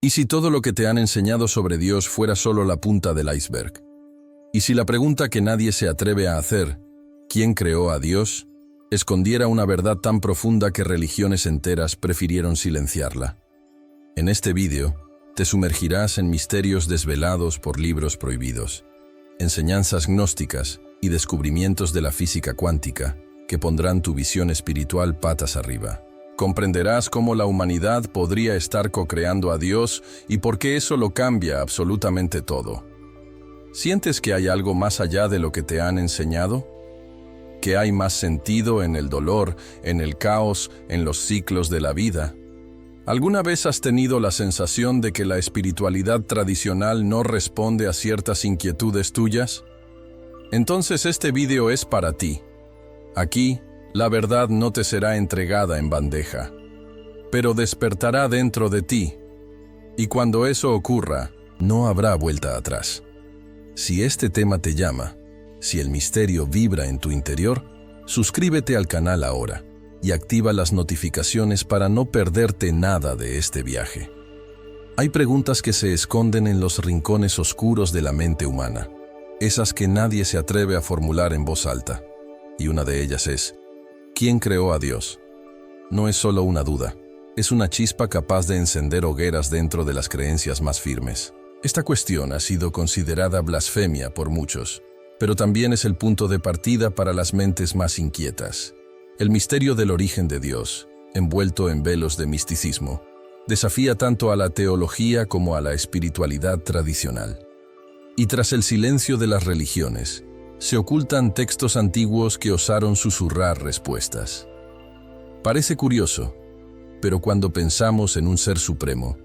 ¿Y si todo lo que te han enseñado sobre Dios fuera solo la punta del iceberg? ¿Y si la pregunta que nadie se atreve a hacer, ¿quién creó a Dios?, escondiera una verdad tan profunda que religiones enteras prefirieron silenciarla? En este vídeo, te sumergirás en misterios desvelados por libros prohibidos, enseñanzas gnósticas y descubrimientos de la física cuántica que pondrán tu visión espiritual patas arriba. Comprenderás cómo la humanidad podría estar co-creando a Dios y por qué eso lo cambia absolutamente todo. ¿Sientes que hay algo más allá de lo que te han enseñado? ¿Que hay más sentido en el dolor, en el caos, en los ciclos de la vida? ¿Alguna vez has tenido la sensación de que la espiritualidad tradicional no responde a ciertas inquietudes tuyas? Entonces este vídeo es para ti. Aquí, la verdad no te será entregada en bandeja, pero despertará dentro de ti, y cuando eso ocurra, no habrá vuelta atrás. Si este tema te llama, si el misterio vibra en tu interior, suscríbete al canal ahora y activa las notificaciones para no perderte nada de este viaje. Hay preguntas que se esconden en los rincones oscuros de la mente humana, esas que nadie se atreve a formular en voz alta, y una de ellas es: ¿quién creó a Dios? No es solo una duda, es una chispa capaz de encender hogueras dentro de las creencias más firmes. Esta cuestión ha sido considerada blasfemia por muchos, pero también es el punto de partida para las mentes más inquietas. El misterio del origen de Dios, envuelto en velos de misticismo, desafía tanto a la teología como a la espiritualidad tradicional. Y tras el silencio de las religiones, se ocultan textos antiguos que osaron susurrar respuestas. Parece curioso, pero cuando pensamos en un ser supremo,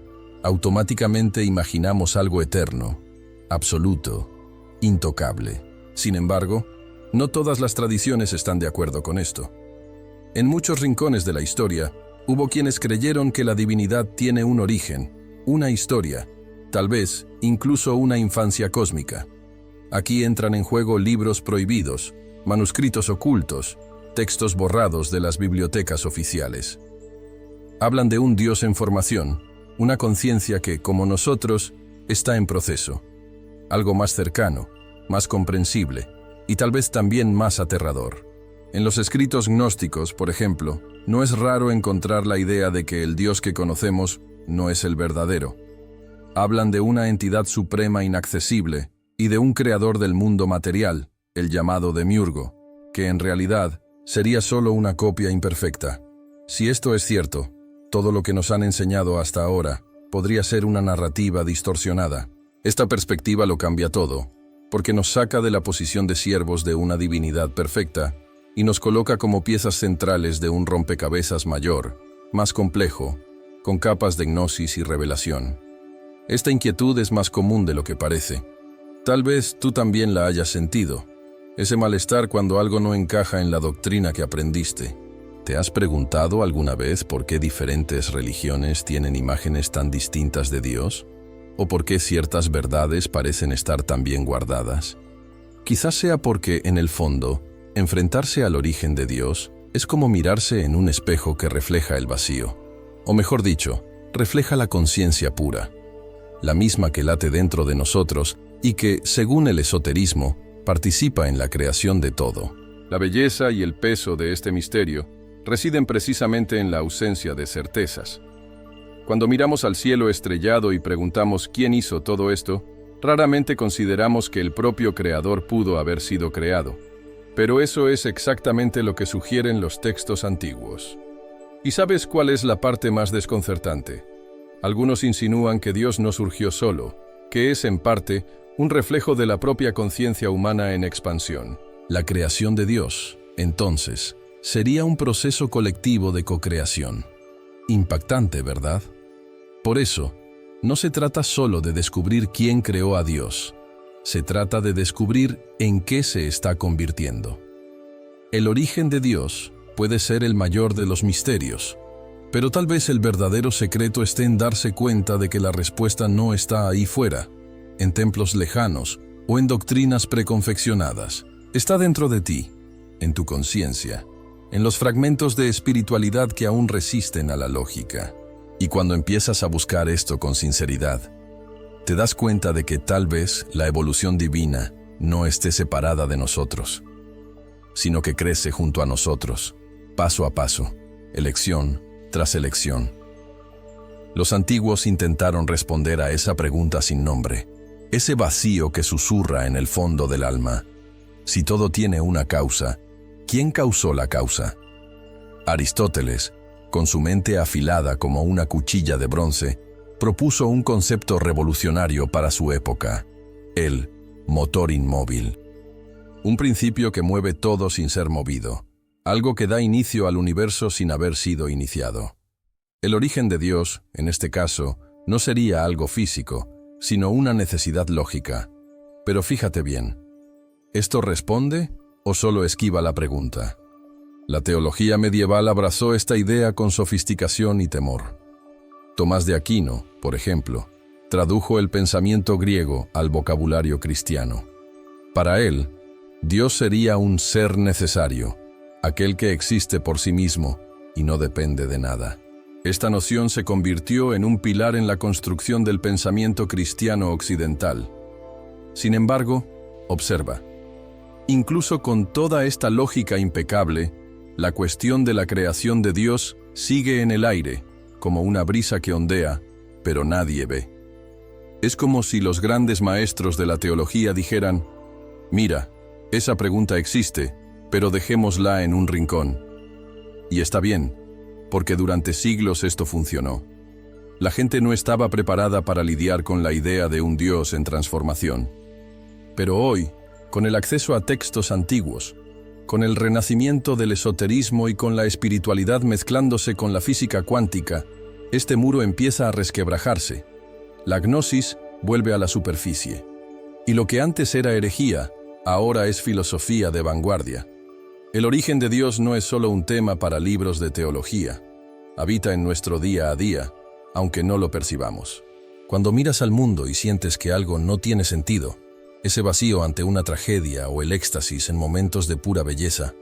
automáticamente imaginamos algo eterno, absoluto, intocable. Sin embargo, no todas las tradiciones están de acuerdo con esto. En muchos rincones de la historia, hubo quienes creyeron que la divinidad tiene un origen, una historia, tal vez incluso una infancia cósmica. Aquí entran en juego libros prohibidos, manuscritos ocultos, textos borrados de las bibliotecas oficiales. Hablan de un Dios en formación, una conciencia que, como nosotros, está en proceso. Algo más cercano, más comprensible y tal vez también más aterrador. En los escritos gnósticos, por ejemplo, no es raro encontrar la idea de que el Dios que conocemos no es el verdadero. Hablan de una entidad suprema inaccesible y de un creador del mundo material, el llamado Demiurgo, que en realidad sería solo una copia imperfecta. Si esto es cierto, todo lo que nos han enseñado hasta ahora podría ser una narrativa distorsionada. Esta perspectiva lo cambia todo, porque nos saca de la posición de siervos de una divinidad perfecta y nos coloca como piezas centrales de un rompecabezas mayor, más complejo, con capas de gnosis y revelación. Esta inquietud es más común de lo que parece. Tal vez tú también la hayas sentido, ese malestar cuando algo no encaja en la doctrina que aprendiste. ¿Te has preguntado alguna vez por qué diferentes religiones tienen imágenes tan distintas de Dios? ¿O por qué ciertas verdades parecen estar tan bien guardadas? Quizás sea porque, en el fondo, enfrentarse al origen de Dios es como mirarse en un espejo que refleja el vacío. O mejor dicho, refleja la conciencia pura, la misma que late dentro de nosotros y que, según el esoterismo, participa en la creación de todo. La belleza y el peso de este misterio residen precisamente en la ausencia de certezas. Cuando miramos al cielo estrellado y preguntamos ¿quién hizo todo esto?, raramente consideramos que el propio Creador pudo haber sido creado. Pero eso es exactamente lo que sugieren los textos antiguos. ¿Y sabes cuál es la parte más desconcertante? Algunos insinúan que Dios no surgió solo, que es, en parte, un reflejo de la propia conciencia humana en expansión. La creación de Dios, entonces, sería un proceso colectivo de cocreación. Impactante, ¿verdad? Por eso, no se trata solo de descubrir quién creó a Dios. Se trata de descubrir en qué se está convirtiendo. El origen de Dios puede ser el mayor de los misterios, pero tal vez el verdadero secreto esté en darse cuenta de que la respuesta no está ahí fuera, en templos lejanos o en doctrinas preconfeccionadas. Está dentro de ti, en tu conciencia, en los fragmentos de espiritualidad que aún resisten a la lógica. Y cuando empiezas a buscar esto con sinceridad, te das cuenta de que tal vez la evolución divina no esté separada de nosotros, sino que crece junto a nosotros, paso a paso, elección tras elección. Los antiguos intentaron responder a esa pregunta sin nombre, ese vacío que susurra en el fondo del alma. Si todo tiene una causa, ¿quién causó la causa? Aristóteles, con su mente afilada como una cuchilla de bronce, propuso un concepto revolucionario para su época: el motor inmóvil. Un principio que mueve todo sin ser movido, algo que da inicio al universo sin haber sido iniciado. El origen de Dios, en este caso, no sería algo físico, sino una necesidad lógica. Pero fíjate bien, ¿esto responde o solo esquiva la pregunta? La teología medieval abrazó esta idea con sofisticación y temor. Tomás de Aquino, por ejemplo, tradujo el pensamiento griego al vocabulario cristiano. Para él, Dios sería un ser necesario, aquel que existe por sí mismo y no depende de nada. Esta noción se convirtió en un pilar en la construcción del pensamiento cristiano occidental. Sin embargo, observa, incluso con toda esta lógica impecable, la cuestión de la creación de Dios sigue en el aire, como una brisa que ondea, pero nadie ve. Es como si los grandes maestros de la teología dijeran: mira, esa pregunta existe, pero dejémosla en un rincón. Y está bien, porque durante siglos esto funcionó. La gente no estaba preparada para lidiar con la idea de un Dios en transformación. Pero hoy, con el acceso a textos antiguos, con el renacimiento del esoterismo y con la espiritualidad mezclándose con la física cuántica, este muro empieza a resquebrajarse. La gnosis vuelve a la superficie. Y lo que antes era herejía, ahora es filosofía de vanguardia. El origen de Dios no es solo un tema para libros de teología. Habita en nuestro día a día, aunque no lo percibamos. Cuando miras al mundo y sientes que algo no tiene sentido, ese vacío ante una tragedia o el éxtasis en momentos de pura belleza,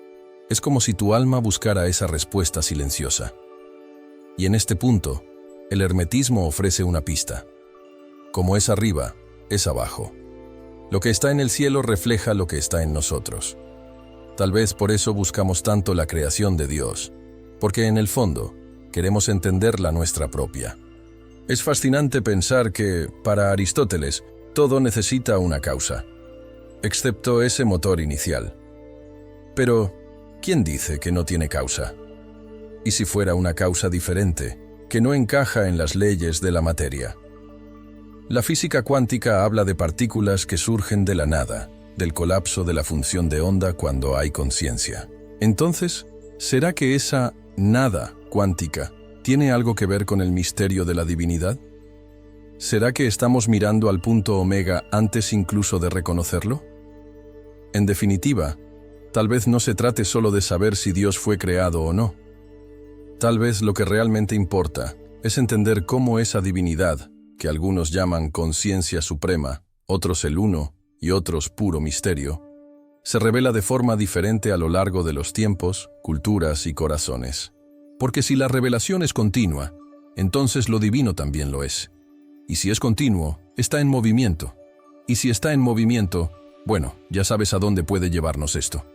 es como si tu alma buscara esa respuesta silenciosa. Y en este punto, el hermetismo ofrece una pista. Como es arriba, es abajo. Lo que está en el cielo refleja lo que está en nosotros. Tal vez por eso buscamos tanto la creación de Dios, porque en el fondo queremos entender la nuestra propia. Es fascinante pensar que, para Aristóteles, todo necesita una causa, excepto ese motor inicial. Pero, ¿quién dice que no tiene causa? ¿Y si fuera una causa diferente, que no encaja en las leyes de la materia? La física cuántica habla de partículas que surgen de la nada, del colapso de la función de onda cuando hay conciencia. Entonces, ¿será que esa nada cuántica tiene algo que ver con el misterio de la divinidad? ¿Será que estamos mirando al punto omega antes incluso de reconocerlo? En definitiva, tal vez no se trate solo de saber si Dios fue creado o no. Tal vez lo que realmente importa es entender cómo esa divinidad, que algunos llaman conciencia suprema, otros el uno y otros puro misterio, se revela de forma diferente a lo largo de los tiempos, culturas y corazones. Porque si la revelación es continua, entonces lo divino también lo es. Y si es continuo, está en movimiento. Y si está en movimiento, bueno, ya sabes a dónde puede llevarnos esto.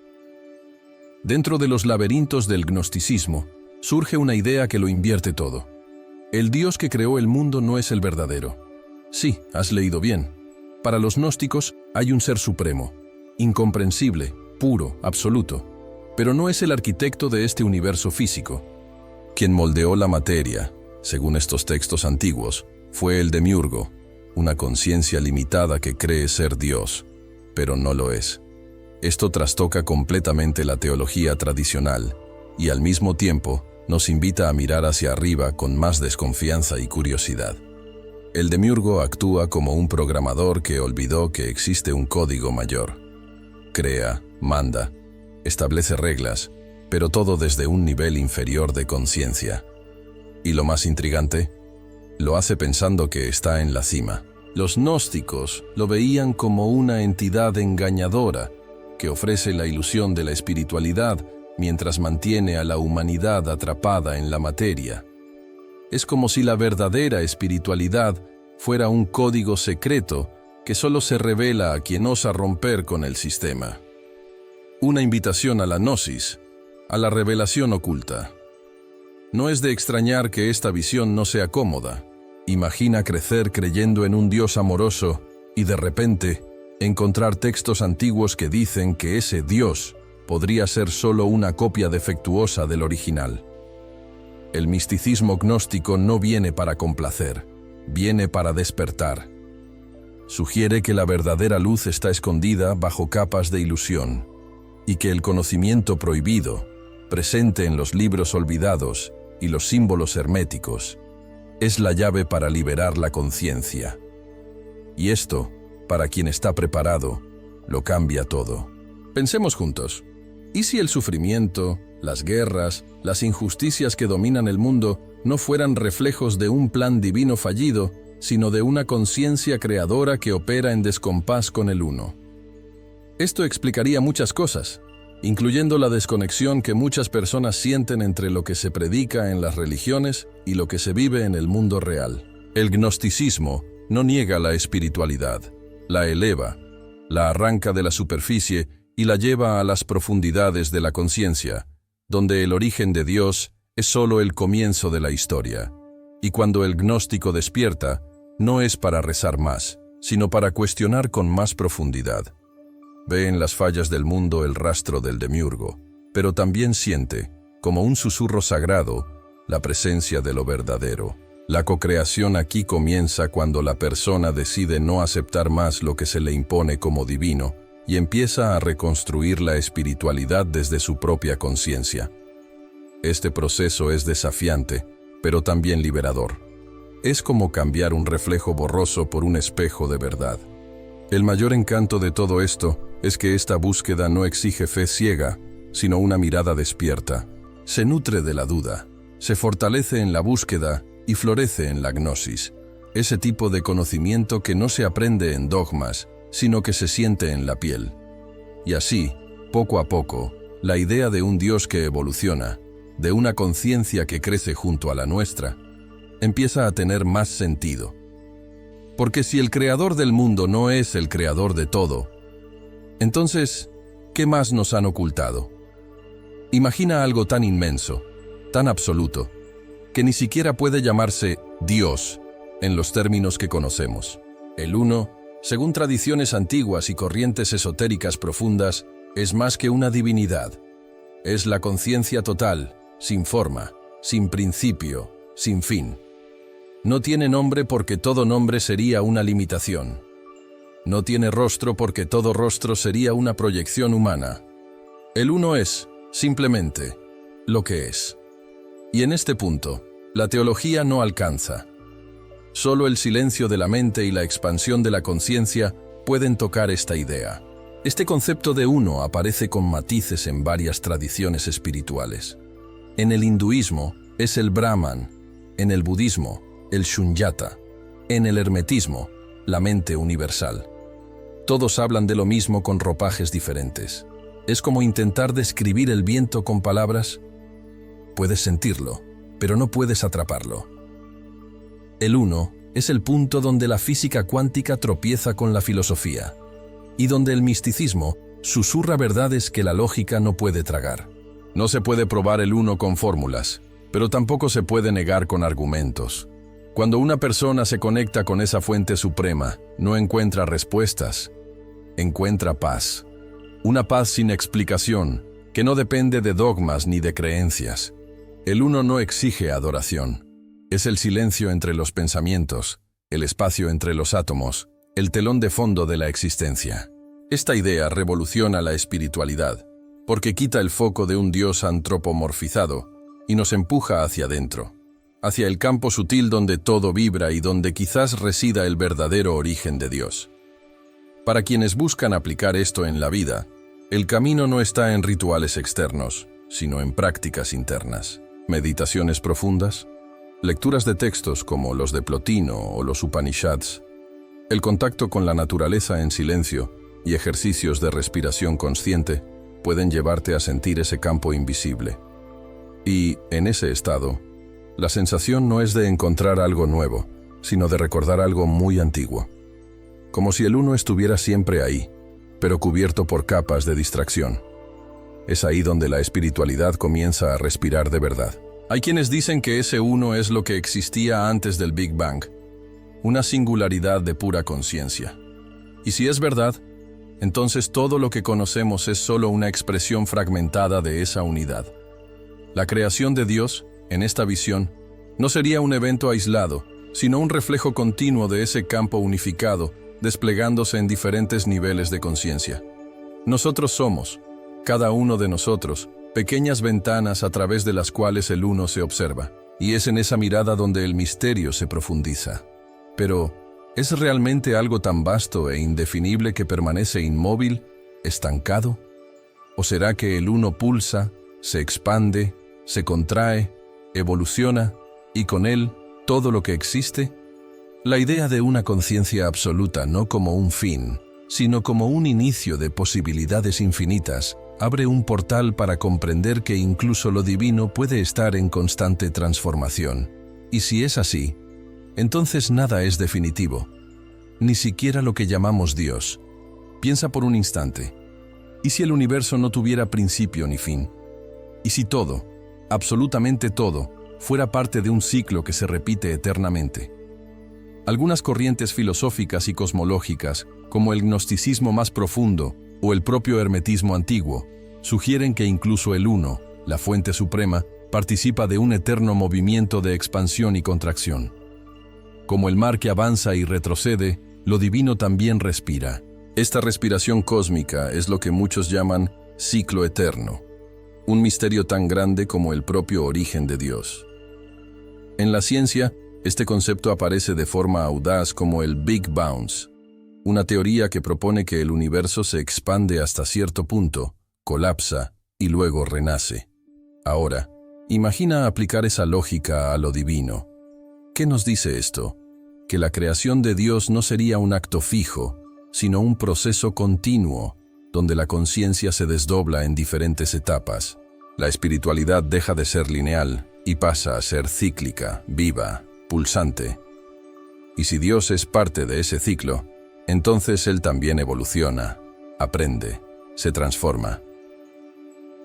Dentro de los laberintos del gnosticismo, surge una idea que lo invierte todo. El Dios que creó el mundo no es el verdadero. Sí, has leído bien. Para los gnósticos hay un ser supremo, incomprensible, puro, absoluto, pero no es el arquitecto de este universo físico. Quien moldeó la materia, según estos textos antiguos, fue el demiurgo, una conciencia limitada que cree ser Dios, pero no lo es. Esto trastoca completamente la teología tradicional y al mismo tiempo nos invita a mirar hacia arriba con más desconfianza y curiosidad. El demiurgo actúa como un programador que olvidó que existe un código mayor. Crea, manda, establece reglas, pero todo desde un nivel inferior de conciencia. Y lo más intrigante, lo hace pensando que está en la cima. Los gnósticos lo veían como una entidad engañadora que ofrece la ilusión de la espiritualidad mientras mantiene a la humanidad atrapada en la materia. Es como si la verdadera espiritualidad fuera un código secreto que solo se revela a quien osa romper con el sistema. Una invitación a la gnosis, a la revelación oculta. No es de extrañar que esta visión no sea cómoda. Imagina crecer creyendo en un Dios amoroso y de repente encontrar textos antiguos que dicen que ese Dios podría ser solo una copia defectuosa del original. El misticismo gnóstico no viene para complacer, viene para despertar. Sugiere que la verdadera luz está escondida bajo capas de ilusión y que el conocimiento prohibido, presente en los libros olvidados y los símbolos herméticos, es la llave para liberar la conciencia. Y esto, para quien está preparado, lo cambia todo. Pensemos juntos. ¿Y si el sufrimiento, las guerras, las injusticias que dominan el mundo no fueran reflejos de un plan divino fallido, sino de una conciencia creadora que opera en descompás con el uno? Esto explicaría muchas cosas, incluyendo la desconexión que muchas personas sienten entre lo que se predica en las religiones y lo que se vive en el mundo real. El gnosticismo no niega la espiritualidad, la eleva, la arranca de la superficie y la lleva a las profundidades de la conciencia, donde el origen de Dios es solo el comienzo de la historia. Y cuando el gnóstico despierta, no es para rezar más, sino para cuestionar con más profundidad. Ve en las fallas del mundo el rastro del demiurgo, pero también siente, como un susurro sagrado, la presencia de lo verdadero. La cocreación aquí comienza cuando la persona decide no aceptar más lo que se le impone como divino y empieza a reconstruir la espiritualidad desde su propia conciencia. Este proceso es desafiante, pero también liberador. Es como cambiar un reflejo borroso por un espejo de verdad. El mayor encanto de todo esto es que esta búsqueda no exige fe ciega, sino una mirada despierta. Se nutre de la duda, se fortalece en la búsqueda y florece en la gnosis, ese tipo de conocimiento que no se aprende en dogmas, sino que se siente en la piel. Y así, poco a poco, la idea de un Dios que evoluciona, de una conciencia que crece junto a la nuestra, empieza a tener más sentido. Porque si el creador del mundo no es el creador de todo, entonces, ¿qué más nos han ocultado? Imagina algo tan inmenso, tan absoluto, que ni siquiera puede llamarse Dios en los términos que conocemos. El uno, según tradiciones antiguas y corrientes esotéricas profundas, es más que una divinidad. Es la conciencia total, sin forma, sin principio, sin fin. No tiene nombre porque todo nombre sería una limitación. No tiene rostro porque todo rostro sería una proyección humana. El uno es, simplemente, lo que es. Y en este punto, la teología no alcanza. Solo el silencio de la mente y la expansión de la conciencia pueden tocar esta idea. Este concepto de uno aparece con matices en varias tradiciones espirituales. En el hinduismo es el Brahman, en el budismo, el Shunyata, en el hermetismo, la mente universal. Todos hablan de lo mismo con ropajes diferentes. Es como intentar describir el viento con palabras. Puedes sentirlo, pero no puedes atraparlo. El uno es el punto donde la física cuántica tropieza con la filosofía, y donde el misticismo susurra verdades que la lógica no puede tragar. No se puede probar el uno con fórmulas, pero tampoco se puede negar con argumentos. Cuando una persona se conecta con esa fuente suprema, no encuentra respuestas, encuentra paz. Una paz sin explicación, que no depende de dogmas ni de creencias. El uno no exige adoración. Es el silencio entre los pensamientos, el espacio entre los átomos, el telón de fondo de la existencia. Esta idea revoluciona la espiritualidad, porque quita el foco de un Dios antropomorfizado y nos empuja hacia adentro, hacia el campo sutil donde todo vibra y donde quizás resida el verdadero origen de Dios. Para quienes buscan aplicar esto en la vida, el camino no está en rituales externos, sino en prácticas internas. Meditaciones profundas, lecturas de textos como los de Plotino o los Upanishads, el contacto con la naturaleza en silencio y ejercicios de respiración consciente pueden llevarte a sentir ese campo invisible. Y, en ese estado, La sensación no es de encontrar algo nuevo, sino de recordar algo muy antiguo. Como si el uno estuviera siempre ahí, pero cubierto por capas de distracción. Es ahí donde la espiritualidad comienza a respirar de verdad. Hay quienes dicen que ese uno es lo que existía antes del Big Bang, una singularidad de pura conciencia. Y si es verdad, entonces todo lo que conocemos es solo una expresión fragmentada de esa unidad. La creación de Dios, en esta visión, no sería un evento aislado, sino un reflejo continuo de ese campo unificado, desplegándose en diferentes niveles de conciencia. Nosotros somos, cada uno de nosotros, pequeñas ventanas a través de las cuales el uno se observa, y es en esa mirada donde el misterio se profundiza. Pero, ¿es realmente algo tan vasto e indefinible que permanece inmóvil, estancado? ¿O será que el uno pulsa, se expande, se contrae, evoluciona, y con él, todo lo que existe? La idea de una conciencia absoluta no como un fin, sino como un inicio de posibilidades infinitas, abre un portal para comprender que incluso lo divino puede estar en constante transformación. Y si es así, entonces nada es definitivo, ni siquiera lo que llamamos Dios. Piensa por un instante, ¿y si el universo no tuviera principio ni fin? ¿Y si todo, absolutamente todo, fuera parte de un ciclo que se repite eternamente? Algunas corrientes filosóficas y cosmológicas, como el gnosticismo más profundo o el propio hermetismo antiguo, sugieren que incluso el uno, la fuente suprema, participa de un eterno movimiento de expansión y contracción. Como el mar que avanza y retrocede, lo divino también respira. Esta respiración cósmica es lo que muchos llaman ciclo eterno, un misterio tan grande como el propio origen de Dios. En la ciencia, este concepto aparece de forma audaz como el Big Bounce, una teoría que propone que el universo se expande hasta cierto punto, colapsa y luego renace. Ahora, imagina aplicar esa lógica a lo divino. ¿Qué nos dice esto? Que la creación de Dios no sería un acto fijo, sino un proceso continuo, donde la conciencia se desdobla en diferentes etapas. La espiritualidad deja de ser lineal y pasa a ser cíclica, viva, pulsante. Y si Dios es parte de ese ciclo, entonces Él también evoluciona, aprende, se transforma.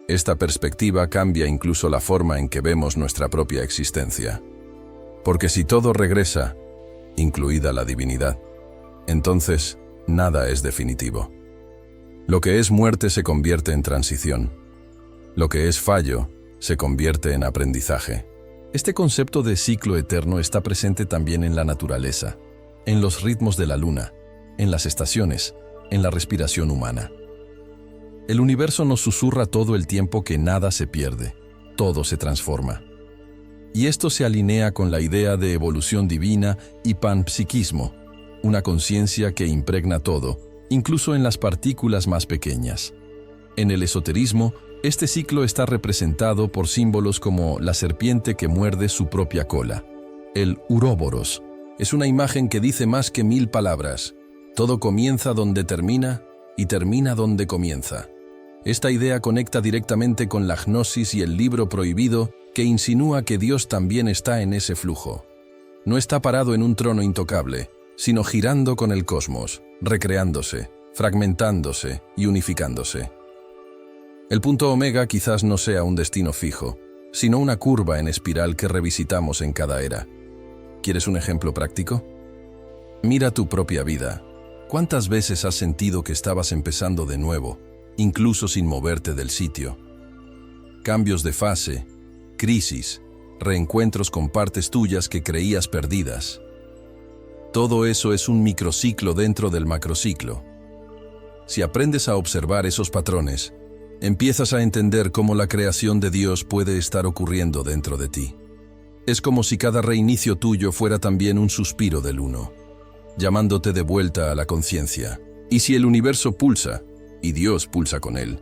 Esta perspectiva cambia incluso la forma en que vemos nuestra propia existencia. Porque si todo regresa, incluida la divinidad, entonces nada es definitivo. Lo que es muerte se convierte en transición. Lo que es fallo se convierte en aprendizaje. Este concepto de ciclo eterno está presente también en la naturaleza, en los ritmos de la luna, en las estaciones, en la respiración humana. El universo nos susurra todo el tiempo que nada se pierde, todo se transforma. Y esto se alinea con la idea de evolución divina y panpsiquismo, una conciencia que impregna todo, incluso en las partículas más pequeñas. En el esoterismo, este ciclo está representado por símbolos como la serpiente que muerde su propia cola. El Uroboros es una imagen que dice más que 1000 palabras. Todo comienza donde termina y termina donde comienza. Esta idea conecta directamente con la gnosis y el libro prohibido que insinúa que Dios también está en ese flujo. No está parado en un trono intocable, sino girando con el cosmos, recreándose, fragmentándose y unificándose. El punto omega quizás no sea un destino fijo, sino una curva en espiral que revisitamos en cada era. ¿Quieres un ejemplo práctico? Mira tu propia vida. ¿Cuántas veces has sentido que estabas empezando de nuevo, incluso sin moverte del sitio? Cambios de fase, crisis, reencuentros con partes tuyas que creías perdidas. Todo eso es un microciclo dentro del macrociclo. Si aprendes a observar esos patrones, empiezas a entender cómo la creación de Dios puede estar ocurriendo dentro de ti. Es como si cada reinicio tuyo fuera también un suspiro del uno, llamándote de vuelta a la conciencia. Y si el universo pulsa, y Dios pulsa con él,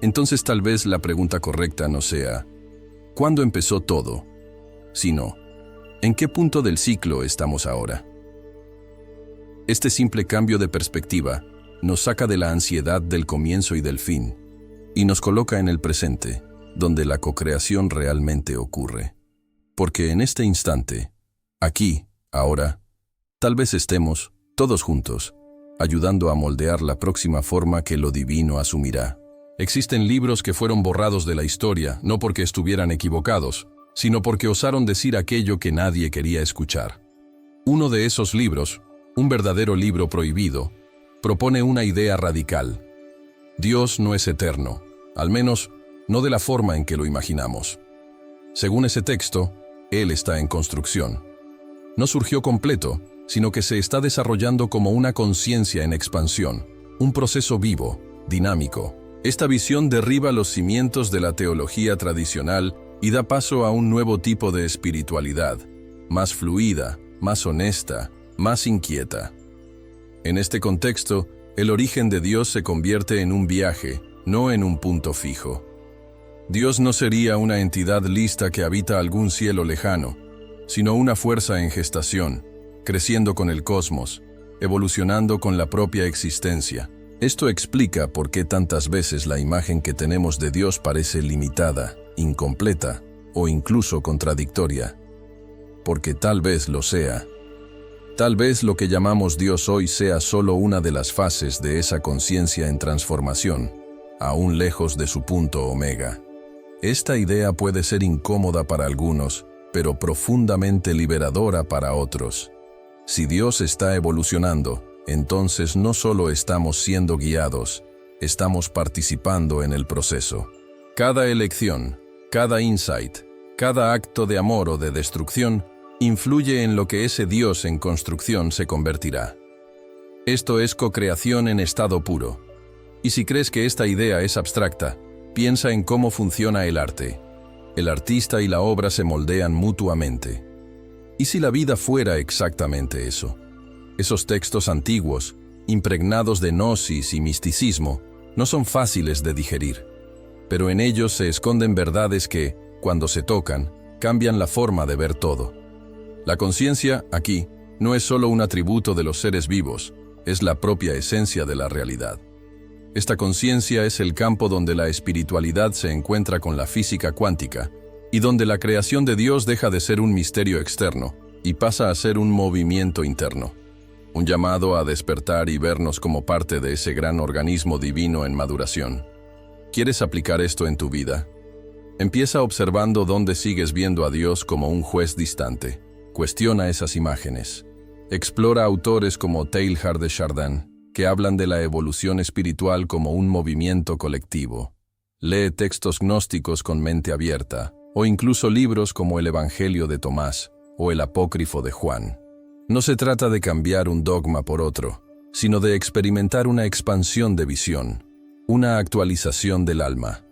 entonces tal vez la pregunta correcta no sea ¿cuándo empezó todo?, sino ¿en qué punto del ciclo estamos ahora? Este simple cambio de perspectiva nos saca de la ansiedad del comienzo y del fin, y nos coloca en el presente, donde la cocreación realmente ocurre. porque en este instante, aquí, ahora, tal vez estemos, todos juntos, ayudando a moldear la próxima forma que lo divino asumirá. Existen libros que fueron borrados de la historia, no porque estuvieran equivocados, sino porque osaron decir aquello que nadie quería escuchar. Uno de esos libros, un verdadero libro prohibido, propone una idea radical. Dios no es eterno, al menos no de la forma en que lo imaginamos. Según ese texto, Él está en construcción. No surgió completo, sino que se está desarrollando como una conciencia en expansión, un proceso vivo, dinámico. Esta visión derriba los cimientos de la teología tradicional y da paso a un nuevo tipo de espiritualidad, más fluida, más honesta, más inquieta. En este contexto, el origen de Dios se convierte en un viaje, no en un punto fijo. Dios no sería una entidad lista que habita algún cielo lejano, sino una fuerza en gestación, creciendo con el cosmos, evolucionando con la propia existencia. Esto explica por qué tantas veces la imagen que tenemos de Dios parece limitada, incompleta o incluso contradictoria. Porque tal vez lo sea. Tal vez lo que llamamos Dios hoy sea solo una de las fases de esa conciencia en transformación, aún lejos de su punto omega. Esta idea puede ser incómoda para algunos, pero profundamente liberadora para otros. Si Dios está evolucionando, entonces no solo estamos siendo guiados, estamos participando en el proceso. Cada elección, cada insight, cada acto de amor o de destrucción influye en lo que ese Dios en construcción se convertirá. Esto es co-creación en estado puro. Y si crees que esta idea es abstracta, piensa en cómo funciona el arte. El artista y la obra se moldean mutuamente. ¿Y si la vida fuera exactamente eso? Esos textos antiguos, impregnados de gnosis y misticismo, no son fáciles de digerir, pero en ellos se esconden verdades que, cuando se tocan, cambian la forma de ver todo. La conciencia, aquí, no es solo un atributo de los seres vivos, es la propia esencia de la realidad. Esta conciencia es el campo donde la espiritualidad se encuentra con la física cuántica, y donde la creación de Dios deja de ser un misterio externo y pasa a ser un movimiento interno. Un llamado a despertar y vernos como parte de ese gran organismo divino en maduración. ¿Quieres aplicar esto en tu vida? Empieza observando dónde sigues viendo a Dios como un juez distante. Cuestiona esas imágenes. Explora autores como Teilhard de Chardin, que hablan de la evolución espiritual como un movimiento colectivo. Lee textos gnósticos con mente abierta, o incluso libros como el Evangelio de Tomás o el Apócrifo de Juan. No se trata de cambiar un dogma por otro, sino de experimentar una expansión de visión, una actualización del alma.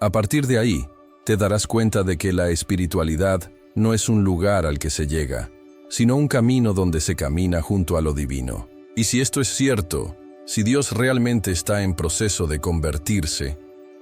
A partir de ahí, te darás cuenta de que la espiritualidad no es un lugar al que se llega, sino un camino donde se camina junto a lo divino. Y si esto es cierto, si Dios realmente está en proceso de convertirse,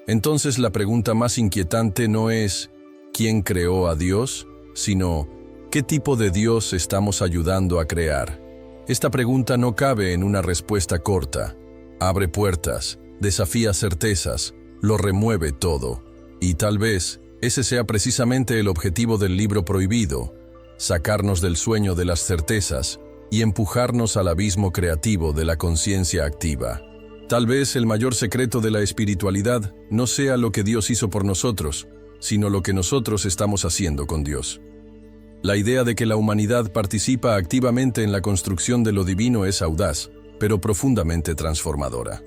entonces la pregunta más inquietante no es ¿quién creó a Dios?, sino ¿qué tipo de Dios estamos ayudando a crear? Esta pregunta no cabe en una respuesta corta. Abre puertas, desafía certezas, lo remueve todo. Y tal vez ese sea precisamente el objetivo del libro prohibido, sacarnos del sueño de las certezas y empujarnos al abismo creativo de la conciencia activa. Tal vez el mayor secreto de la espiritualidad no sea lo que Dios hizo por nosotros, sino lo que nosotros estamos haciendo con Dios. La idea de que la humanidad participa activamente en la construcción de lo divino es audaz, pero profundamente transformadora.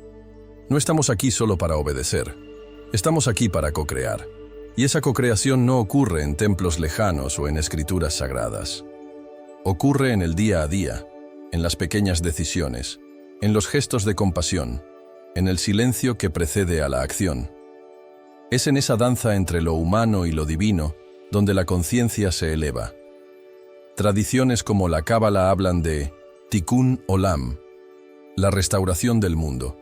No estamos aquí solo para obedecer, estamos aquí para co-crear. Y esa co-creación no ocurre en templos lejanos o en escrituras sagradas. Ocurre en el día a día, en las pequeñas decisiones, en los gestos de compasión, en el silencio que precede a la acción. Es en esa danza entre lo humano y lo divino donde la conciencia se eleva. Tradiciones como la Cábala hablan de Tikkun Olam, la restauración del mundo.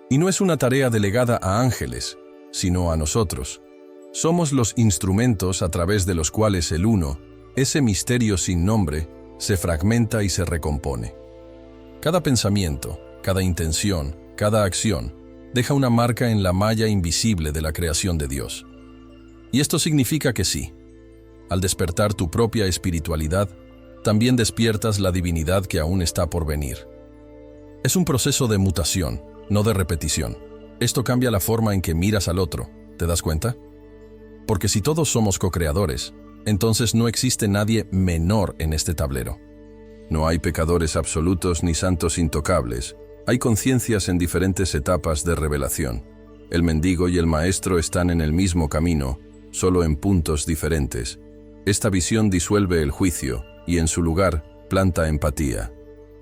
Y no es una tarea delegada a ángeles, sino a nosotros. Somos los instrumentos a través de los cuales el uno, ese misterio sin nombre, se fragmenta y se recompone. Cada pensamiento, cada intención, cada acción, deja una marca en la malla invisible de la creación de Dios. Y esto significa que sí, Al despertar tu propia espiritualidad, también despiertas la divinidad que aún está por venir. Es un proceso de mutación, no de repetición. Esto cambia la forma en que miras al otro, ¿te das cuenta? Porque si todos somos co-creadores, entonces no existe nadie menor en este tablero. No hay pecadores absolutos ni santos intocables. Hay conciencias en diferentes etapas de revelación. El mendigo y el maestro están en el mismo camino, solo en puntos diferentes. Esta visión disuelve el juicio y en su lugar planta empatía.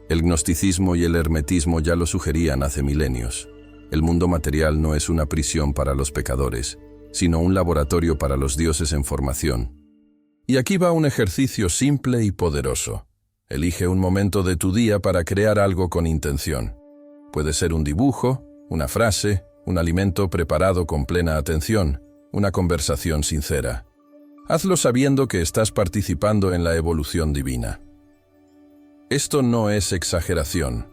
El gnosticismo y el hermetismo ya lo sugerían hace milenios. El mundo material no es una prisión para los pecadores, sino un laboratorio para los dioses en formación. Y aquí va un ejercicio simple y poderoso. Elige un momento de tu día para crear algo con intención. Puede ser un dibujo, una frase, un alimento preparado con plena atención, una conversación sincera. Hazlo sabiendo que estás participando en la evolución divina. Esto no es exageración,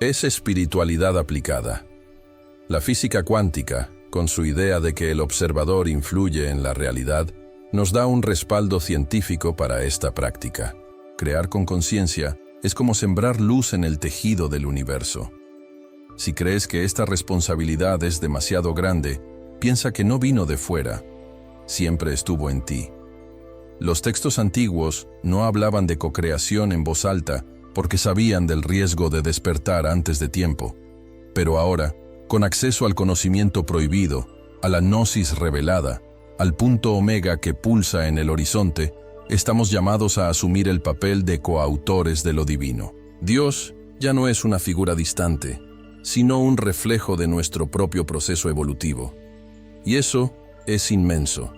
es espiritualidad aplicada. La física cuántica, con su idea de que el observador influye en la realidad, nos da un respaldo científico para esta práctica. Crear con conciencia es como sembrar luz en el tejido del universo. Si crees que esta responsabilidad es demasiado grande, piensa que no vino de fuera, siempre estuvo en ti. Los textos antiguos no hablaban de cocreación en voz alta porque sabían del riesgo de despertar antes de tiempo. Pero ahora, con acceso al conocimiento prohibido, a la gnosis revelada, al punto omega que pulsa en el horizonte, estamos llamados a asumir el papel de coautores de lo divino. Dios ya no es una figura distante, sino un reflejo de nuestro propio proceso evolutivo. Y eso es inmenso.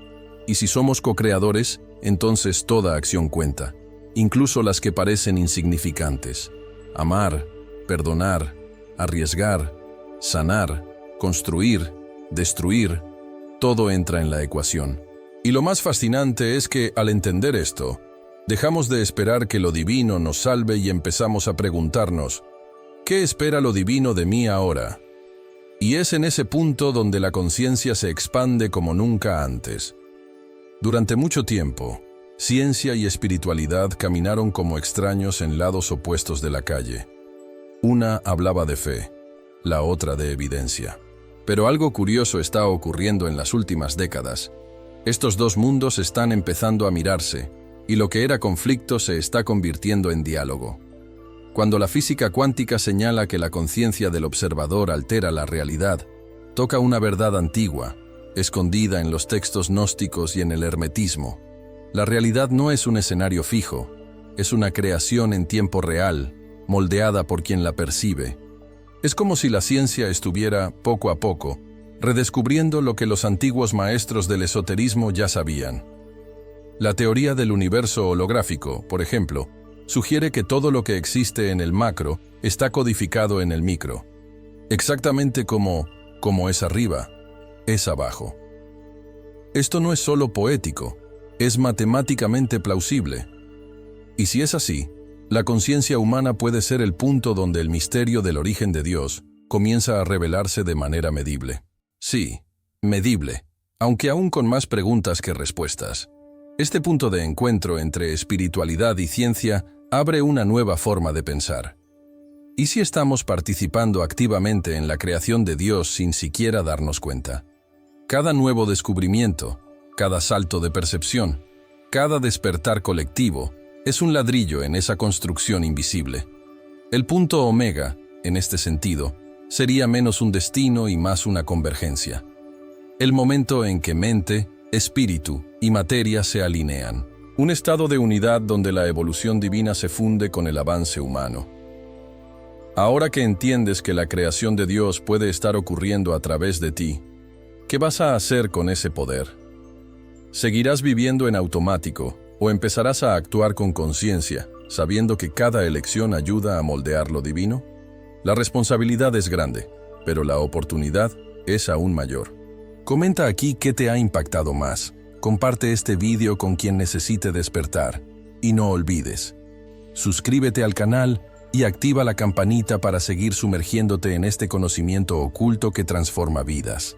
Y si somos co-creadores, entonces toda acción cuenta, incluso las que parecen insignificantes. Amar, perdonar, arriesgar, sanar, construir, destruir, todo entra en la ecuación. Y lo más fascinante es que, al entender esto, dejamos de esperar que lo divino nos salve y empezamos a preguntarnos, ¿qué espera lo divino de mí ahora? Y es en ese punto donde la conciencia se expande como nunca antes. Durante mucho tiempo, ciencia y espiritualidad caminaron como extraños en lados opuestos de la calle. Una hablaba de fe, la otra de evidencia. Pero algo curioso está ocurriendo en las últimas décadas. Estos dos mundos están empezando a mirarse, y lo que era conflicto se está convirtiendo en diálogo. Cuando la física cuántica señala que la conciencia del observador altera la realidad, toca una verdad antigua, escondida en los textos gnósticos y en el hermetismo. La realidad no es un escenario fijo, es una creación en tiempo real, moldeada por quien la percibe. Es como si la ciencia estuviera, poco a poco, redescubriendo lo que los antiguos maestros del esoterismo ya sabían. La teoría del universo holográfico, por ejemplo, sugiere que todo lo que existe en el macro está codificado en el micro. Exactamente como es arriba, es abajo. Esto no es solo poético, es matemáticamente plausible. Y si es así, la conciencia humana puede ser el punto donde el misterio del origen de Dios comienza a revelarse de manera medible. Sí, medible, aunque aún con más preguntas que respuestas. Este punto de encuentro entre espiritualidad y ciencia abre una nueva forma de pensar. ¿Y si estamos participando activamente en la creación de Dios sin siquiera darnos cuenta? Cada nuevo descubrimiento, cada salto de percepción, cada despertar colectivo, es un ladrillo en esa construcción invisible. El punto omega, en este sentido, sería menos un destino y más una convergencia. El momento en que mente, espíritu y materia se alinean. Un estado de unidad donde la evolución divina se funde con el avance humano. Ahora que entiendes que la creación de Dios puede estar ocurriendo a través de ti, ¿qué vas a hacer con ese poder? ¿Seguirás viviendo en automático o empezarás a actuar con conciencia, sabiendo que cada elección ayuda a moldear lo divino? La responsabilidad es grande, pero la oportunidad es aún mayor. Comenta aquí qué te ha impactado más. Comparte este vídeo con quien necesite despertar. Y no olvides, suscríbete al canal y activa la campanita para seguir sumergiéndote en este conocimiento oculto que transforma vidas.